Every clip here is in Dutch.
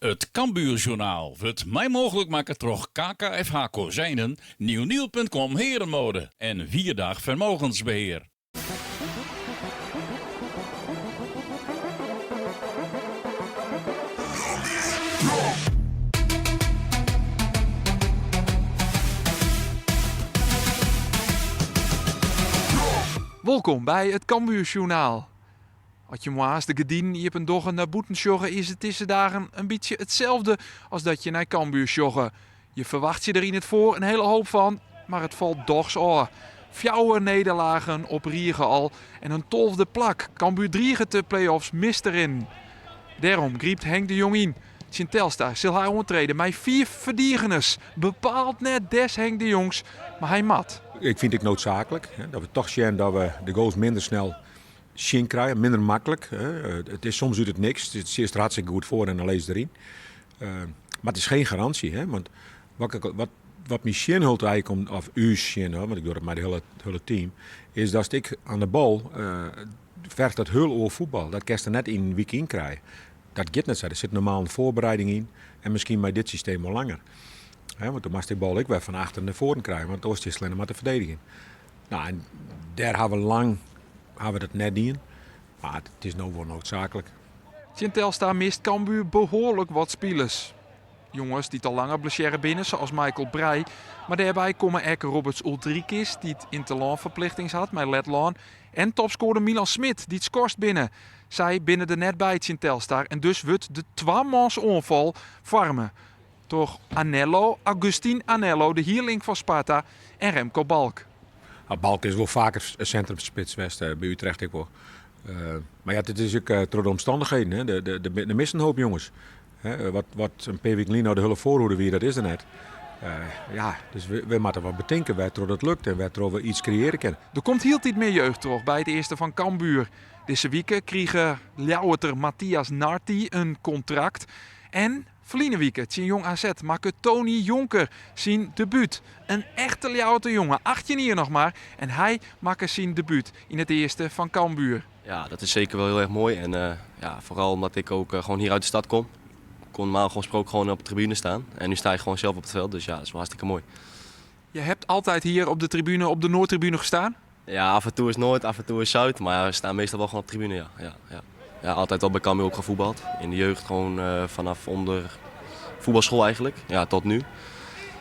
Het Cambuurjournaal wordt mij mogelijk maken door KKFH Kozijnen, nieuwnieuw.com Herenmode en Vierdag Vermogensbeheer. Welkom bij het Cambuurjournaal. Als je moa's de gedien je hebt een doggen naar boeten joggen, is het deze dagen een beetje hetzelfde als dat je naar Cambuur joggen. Je verwacht je er in het voor een hele hoop van, maar het valt dochs aan. 4 nederlagen op Riegen al en een 12e plak. Cambuur 3 de play-offs mist erin. Daarom griept Henk de Jong in. Sint Telstar zal hij ontreden met 4 verdiegenis. Bepaald net des Henk de Jongs, maar hij mat. Ik vind het noodzakelijk dat we toch zien dat we de goals minder snel zien krijgen, minder makkelijk. Het is soms doet het niks. Het is er hartstikke goed voor en dan lees je erin. Maar het is geen garantie. Want wat mij zien hult eigenlijk, of u zien, want ik doe het met het hele team, is dat ik aan de bal vergt dat heel over voetbal. Dat kerst er net in een week in krijgen. Dat gaat net zo. Er zit normaal een voorbereiding in en misschien bij dit systeem al langer. Want toen moest die bal ik weer van achter naar voren krijgen, want het is alleen maar de verdediging. Nou, en daar hebben we dat net in. Maar het is nou wel noodzakelijk. Sint Telstar mist Cambuur behoorlijk wat spelers. Jongens die al langer blessure binnen, zoals Michael Breij. Maar daarbij komen ook Roberts Ulrikis, die het interlandverplichting had met Letland. En topscorer Milan Smit, die het scorst binnen. Zij binnen er net bij het Sint Telstar. En dus wordt de 2-mans onval vormen. Door Agustin Anello, de hierling van Sparta, en Remco Balk. Balk is wel vaker een centrumspits bij Utrecht. Maar ja, dit is ook door de omstandigheden. Hè. De missen een hoop jongens. Wat een P. Lino de hele voorhoede wie, dat is er net. Dus we moeten wat bedenken waar het lukt en waar we iets creëren kunnen. Er komt heel tijd meer jeugd terug bij het eerste van Cambuur. Deze weken kregen Ljouwerter Matthias Narti een contract. En verleden week, zijn jong AZ, maakte Tony Jonker zijn debuut. Een echte Ljouwerter jongen, 18 jaar nog maar. En hij maakte zijn debuut in het eerste van Cambuur. Ja, dat is zeker wel heel erg mooi. En vooral omdat ik ook gewoon hier uit de stad kom. Ik kon normaal gesproken gewoon op de tribune staan. En nu sta ik gewoon zelf op het veld, dus ja, dat is wel hartstikke mooi. Je hebt altijd hier op de tribune, op de Noordtribune gestaan? Ja, af en toe is Noord, af en toe is Zuid, maar we staan meestal wel gewoon op de tribune, ja, altijd wel bij Cambuur ook gevoetbald. In de jeugd gewoon vanaf onder voetbalschool eigenlijk, ja, tot nu.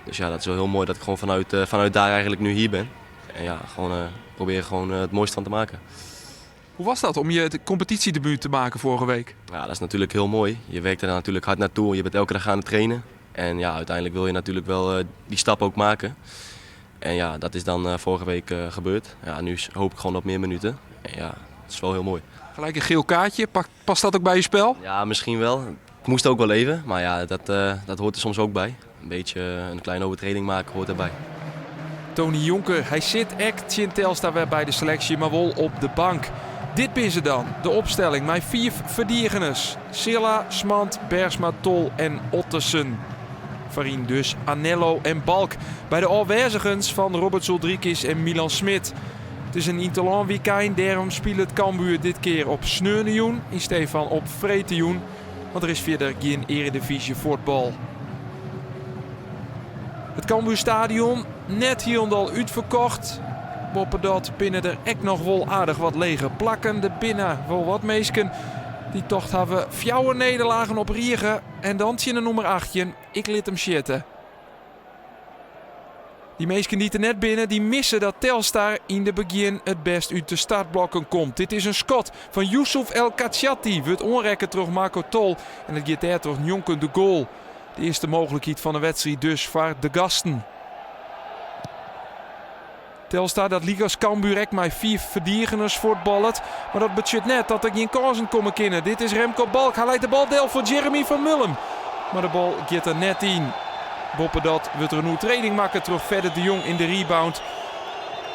Dus ja, dat is wel heel mooi dat ik gewoon vanuit daar eigenlijk nu hier ben. En ja, gewoon proberen gewoon het mooiste van te maken. Hoe was dat om je competitiedebuut te maken vorige week? Ja, dat is natuurlijk heel mooi. Je werkt er natuurlijk hard naartoe, je bent elke dag aan het trainen. En ja, uiteindelijk wil je natuurlijk wel die stap ook maken. En ja, dat is dan vorige week gebeurd. Ja, nu hoop ik gewoon op meer minuten. En ja, dat is wel heel mooi. Gelijk een geel kaartje, past dat ook bij je spel? Ja, misschien wel. Het moest ook wel even, maar ja, dat hoort er soms ook bij. Een beetje een kleine overtreding maken hoort erbij. Tony Jonker, hij zit echt Sint Telstar weer bij de selectie, maar wel op de bank. Dit is ze dan, de opstelling met 4 verdiegenis. Silla, Smant, Bersma, Tol en Ottersen. Waarin dus Anello en Balk bij de aanwezigens van Robert Ulrikis en Milan Smit. Het is een interland weekend, daarom speelt het Cambuur dit keer op Sneunioen in steeds van op Vretejoen. Want er is verder geen eredivisie voetbal. Het Cambuurstadion net hierondal uitverkocht. Boppen dat binnen er echt nog wel aardig wat lege plakken. Er binnen wel wat meesken die toch hebben 4 nederlagen op Riegen. En dan zien de nummer 18. Ik liet hem zitten. Die meesken die er net binnen, die missen dat Telstar in de begin het best uit de startblokken komt. Dit is een schot van Yusuf El Kachati. Wordt onrekken terug Marco Tol. En het gaat daar toch Jonken de goal. De eerste mogelijkheid van de wedstrijd dus voor de gasten. Telstar dat Ligas Cambuur echt met 4 verdiegeners voetballet. Maar dat betekent net dat er geen kansen komen kunnen. Dit is Remco Balk. Hij leidt de bal deel voor Jeremy van Mullen. Maar de bal gaat er net in. Boppen dat wordt er een training maken terug verder de Jong in de rebound.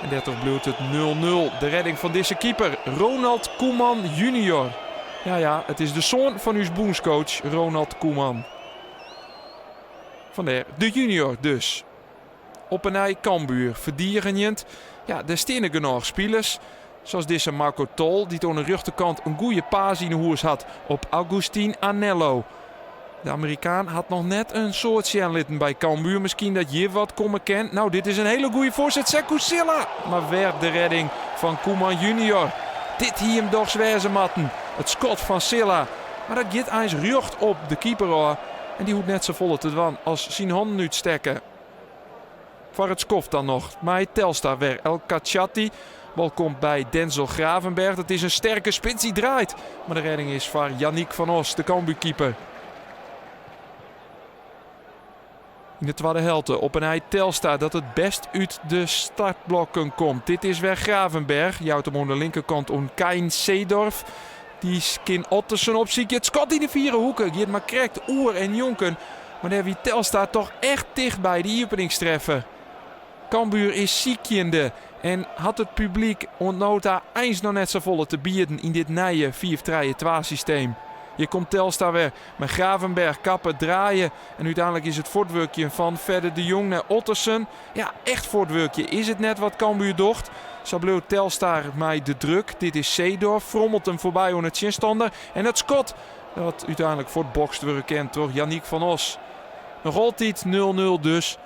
En daar toch blijft het 0-0. De redding van deze keeper Ronald Koeman junior. Ja, het is de zoon van uw boenscoach Ronald Koeman. Vandaar de junior dus. Op een ei Cambuur, verdiegenend. Ja, er staan genoeg spelers. Zoals deze Marco Tol, die aan de rechterkant een goede paas in de hoers had op Agustin Anello. De Amerikaan had nog net een soort litten bij Cambuur. Misschien dat je wat komen kent. Nou, dit is een hele goede voorzet. Sekou Silla. Maar werd de redding van Koeman junior. Dit hier hem doch zwerzen matten. Het schot van Silla. Maar dat gaat eens rucht op de keeper hoor. En die hoeft net zo volle te dwan als zijn handen uitstekken. Voor het skoft dan nog. Maar Telstar weer. El Kachati. Bal komt bij Denzel Gravenberg. Het is een sterke spits die draait. Maar de redding is van Yannick van Os, de Cambuurkeeper. In de tweede helte op een Telstar dat het best uit de startblokken komt. Dit is weer Gravenberg. Jouwt hem aan de linkerkant om Kain Seedorf. Die skin Ottersen op ziet je het schot in de vierde hoeken. Die het maar krijgt Oer en Jonken. Maar daar wie Telstar toch echt dichtbij die openingstreffer. Cambuur is ziekjende. En had het publiek ontnota eens nog net zo volle te bieden in dit nieuwe 4-3-2 systeem. Hier komt Telstar weer met Gravenberg kappen, draaien. En uiteindelijk is het voortwerkje van verder de Jong naar Ottersen. Ja, echt voortwerkje is het net wat Cambuur docht. Sableeuw Telstar met de druk. Dit is Seedorf. Frommelt hem voorbij aan het chinstander. En het schot dat uiteindelijk voor het bokst wordt kent door Yannick van Os. Nog altijd 0-0 dus.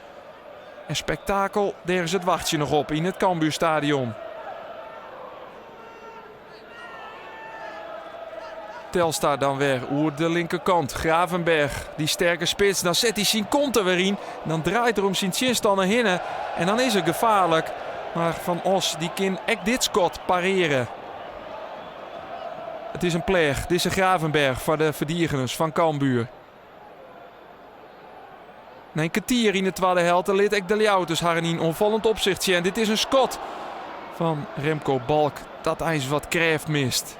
En spektakel, daar is het wachtje nog op in het Cambuurstadion. Telstar dan weer oer de linkerkant. Gravenberg, die sterke spits. Dan zet hij zijn kont er weer in. Dan draait er om zijn chinstand naar hinnen. En dan is het gevaarlijk. Maar Van Os die kan echt dit schot pareren. Het is een pleeg. Dit is een Gravenberg voor de verdedigers van Cambuur. Na een kwartier in de tweede helft liet ik de Ljouters haar in onvallend opzichtje. En dit is een schot van Remco Balk dat hij wat kreeft mist.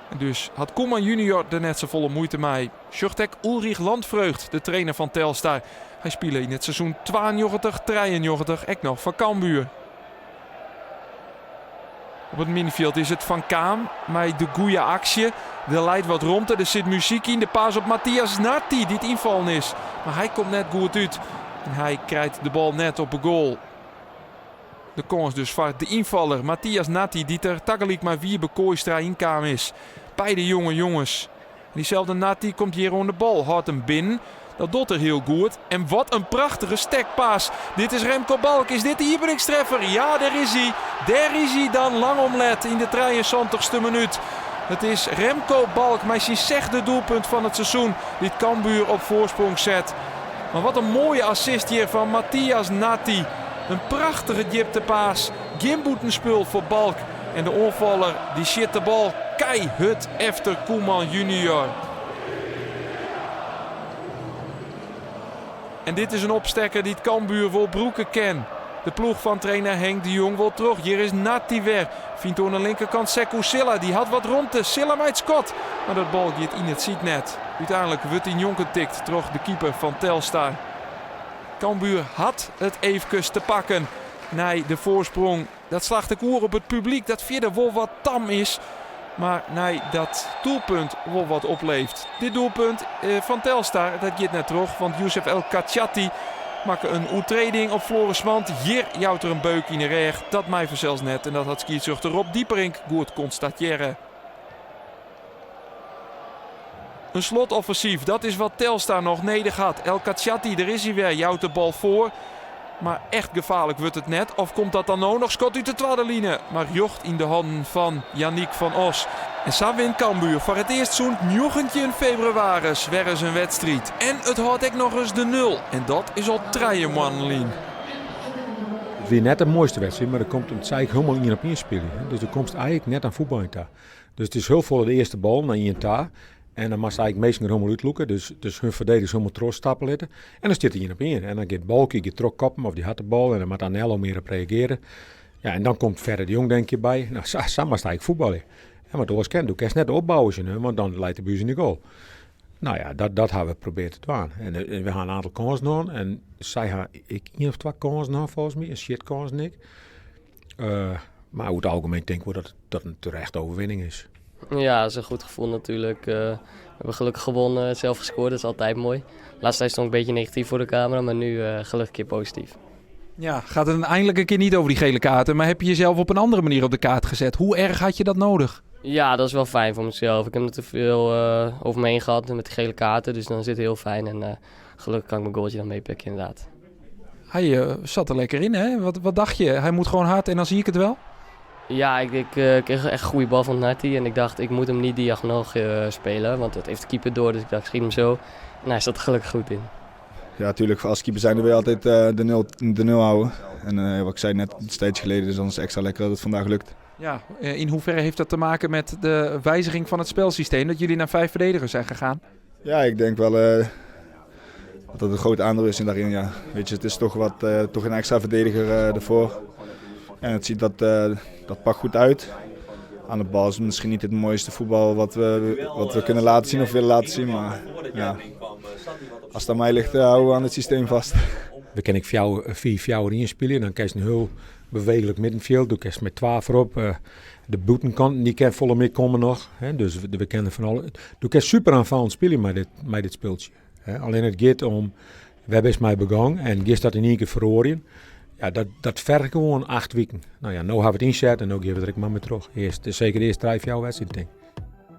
En dus had Koeman junior er net zo volle moeite mee. Sjochtek Ulrich Landvreugd, de trainer van Telstar. Hij speelde in het seizoen 92-93 ook nog van Cambuur. Op het middenveld is het Van Kaam met de goede actie. Er leidt wat rond, er zit muziek in. De paas op Matthias Natti die het invallen is. Maar hij komt net goed uit. En hij krijgt de bal net op een goal. De kans dus voor de invaller Matthias Natti die er tagaliek maar 4 bekooistra inkwam is. Beide jonge jongens. En diezelfde Natti komt hier aan de bal. Houdt hem binnen. Dat doet er heel goed. En wat een prachtige stekpaas. Dit is Remco Balk. Is dit de openingstreffer? Ja, daar is hij. Daar is hij dan lang omlet in de 73ste minuut. Het is Remco Balk met zijn 6e doelpunt van het seizoen. Die het Cambuur op voorsprong zet. Maar wat een mooie assist hier van Matthias Natti. Een prachtige dieptepaas. Gimboetenspul voor Balk. En de onvaller die shit de bal keihard efter Koeman junior. En dit is een opstekker die het Cambuur vol broeken kent. De ploeg van trainer Henk de Jong wil terug. Hier is Natti weer. Vindt aan de linkerkant Sekou Silla. Die had wat rondte. Silla met Scott. Maar dat bal gaat in het zietnet. Uiteindelijk wordt in Jonken tikt. Terug de keeper van Telstar. Cambuur had het even te pakken. Nee, de voorsprong. Dat slacht de koer op het publiek. Dat verder wel wat tam is. Maar nee, dat doelpunt wel wat opleeft. Dit doelpunt van Telstar, dat gaat net terug. Want Youssef El Kachati maakt een oetreding op Floris Mand. Hier jouwt er een beuk in de reg. Dat mij zelfs net. En dat had skietzuchter Rob Dieperink goed constateren. Een slotoffensief, dat is wat Telstar nog nodig had. El Kachati, daar is hij weer, jouwt de bal voor. Maar echt gevaarlijk wordt het net. Of komt dat dan ook nog? Schot uit de tweede linie. Maar jocht in de handen van Yannick van Os. En zo wint Cambuur voor het eerst zo'n 19 februari weer zijn wedstrijd. En het houdt ook nog eens de 0. En dat is al 3 maanden. Het weer net de mooiste wedstrijd, maar er komt het eigenlijk helemaal niet op inspelen. Dus er komt eigenlijk net aan voetbal in ta. Dus het is heel vol de eerste bal naar in ta. En dan moest eigenlijk meestal helemaal uitloeken. Dus hun verdedigers helemaal terug stappen laten. En dan zit hij op in. En dan gaat Balkie, die trok koppen of die had de bal. En dan moet Anello meer op reageren. Ja, en dan komt verder de Jong denk je bij. Nou, zo moest eigenlijk voetballen. En wat oors kent, doe ik net opbouwen. Want dan leidt de buis in de goal. Nou ja, dat hebben we geprobeerd te doen. En we gaan een aantal kansen doen. En zij hebben 1 of 2 kansen volgens mij. Een shit kans niet. Maar over het algemeen denken we dat het een terechte overwinning is. Ja, dat is een goed gevoel natuurlijk. We hebben gelukkig gewonnen, zelf gescoord, dat is altijd mooi. De laatste tijd stond ik een beetje negatief voor de camera, maar nu gelukkig een keer positief. Ja, gaat het eindelijk een keer niet over die gele kaarten. Maar heb je jezelf op een andere manier op de kaart gezet? Hoe erg had je dat nodig? Ja, dat is wel fijn voor mezelf. Ik heb er te veel over me heen gehad met de gele kaarten, dus dan zit het heel fijn. En gelukkig kan ik mijn goaltje dan meepikken, inderdaad. Hij zat er lekker in, hè? Wat dacht je? Hij moet gewoon hard en dan zie ik het wel? Ja, ik kreeg echt een goede bal van Narty en ik dacht ik moet hem niet diagonaal spelen, want dat heeft de keeper door, dus ik dacht ik schiet hem zo. En hij zat er gelukkig goed in. Ja, natuurlijk. Als keeper zijn wil je altijd de nul houden. En wat ik zei net een tijdje geleden, dus dan is het extra lekker dat het vandaag lukt. Ja, in hoeverre heeft dat te maken met de wijziging van het spelsysteem, dat jullie naar 5 verdedigers zijn gegaan? Ja, ik denk wel dat dat een groot aandeel is daarin. Ja. Weet je, het is toch een extra verdediger ervoor. En het ziet dat pakt goed uit. Aan de bal is het misschien niet het mooiste voetbal wat we kunnen laten zien of willen laten zien. Maar ja, als het aan mij ligt, houden we aan het systeem vast. We kunnen 4-4 inspelen. Dan krijg je een heel bewegelijk middenveld. Dan krijg je met 12 erop. De buitenkant die kan volle mee komen nog. Hè? Dus we kennen van alle. Je kan super aanvallend spelen met dit speeltje. Hè? Alleen het gaat om. We hebben eens mee begonnen en gisteren dat in één keer verloren. Ja, dat vergt gewoon 8 weken. Nou ja, nu hebben we het inzet en nu geven we het maar mee terug. Zeker de eerste 3-4 wedstrijden.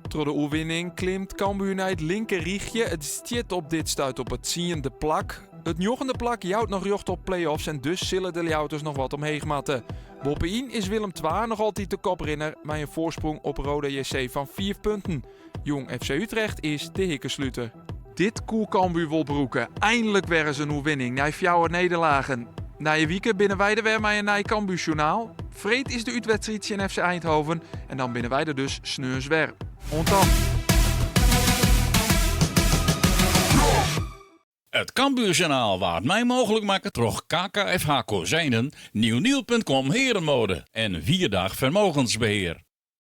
Door de oerwinning klimt Cambuur naar het linker riegje. Het zit op dit stuit op het 10e plak. Het 9e plak jouwt nog jocht op play-offs en dus zullen de Ljouters nog wat omheen matten. Bovenaan is Willem II nog altijd de koprenner met een voorsprong op Roda JC van 4 punten. Jong FC Utrecht is de hikkensluiter. Dit koel Cambuur Wolbroeken. Eindelijk weer eens een oerwinning na 4 nederlagen. Na je weekend binnen wij er weer met een nieuw Cambuurjournaal. Vreed is de uitwedstrijd in FC Eindhoven en dan binnen wij er dus sneurs weer. Ontan. Het Cambuurjournaal waard mij mogelijk maken door KKFH Kozijnen, nieuwnieuw.com Herenmode en 4 Vermogensbeheer.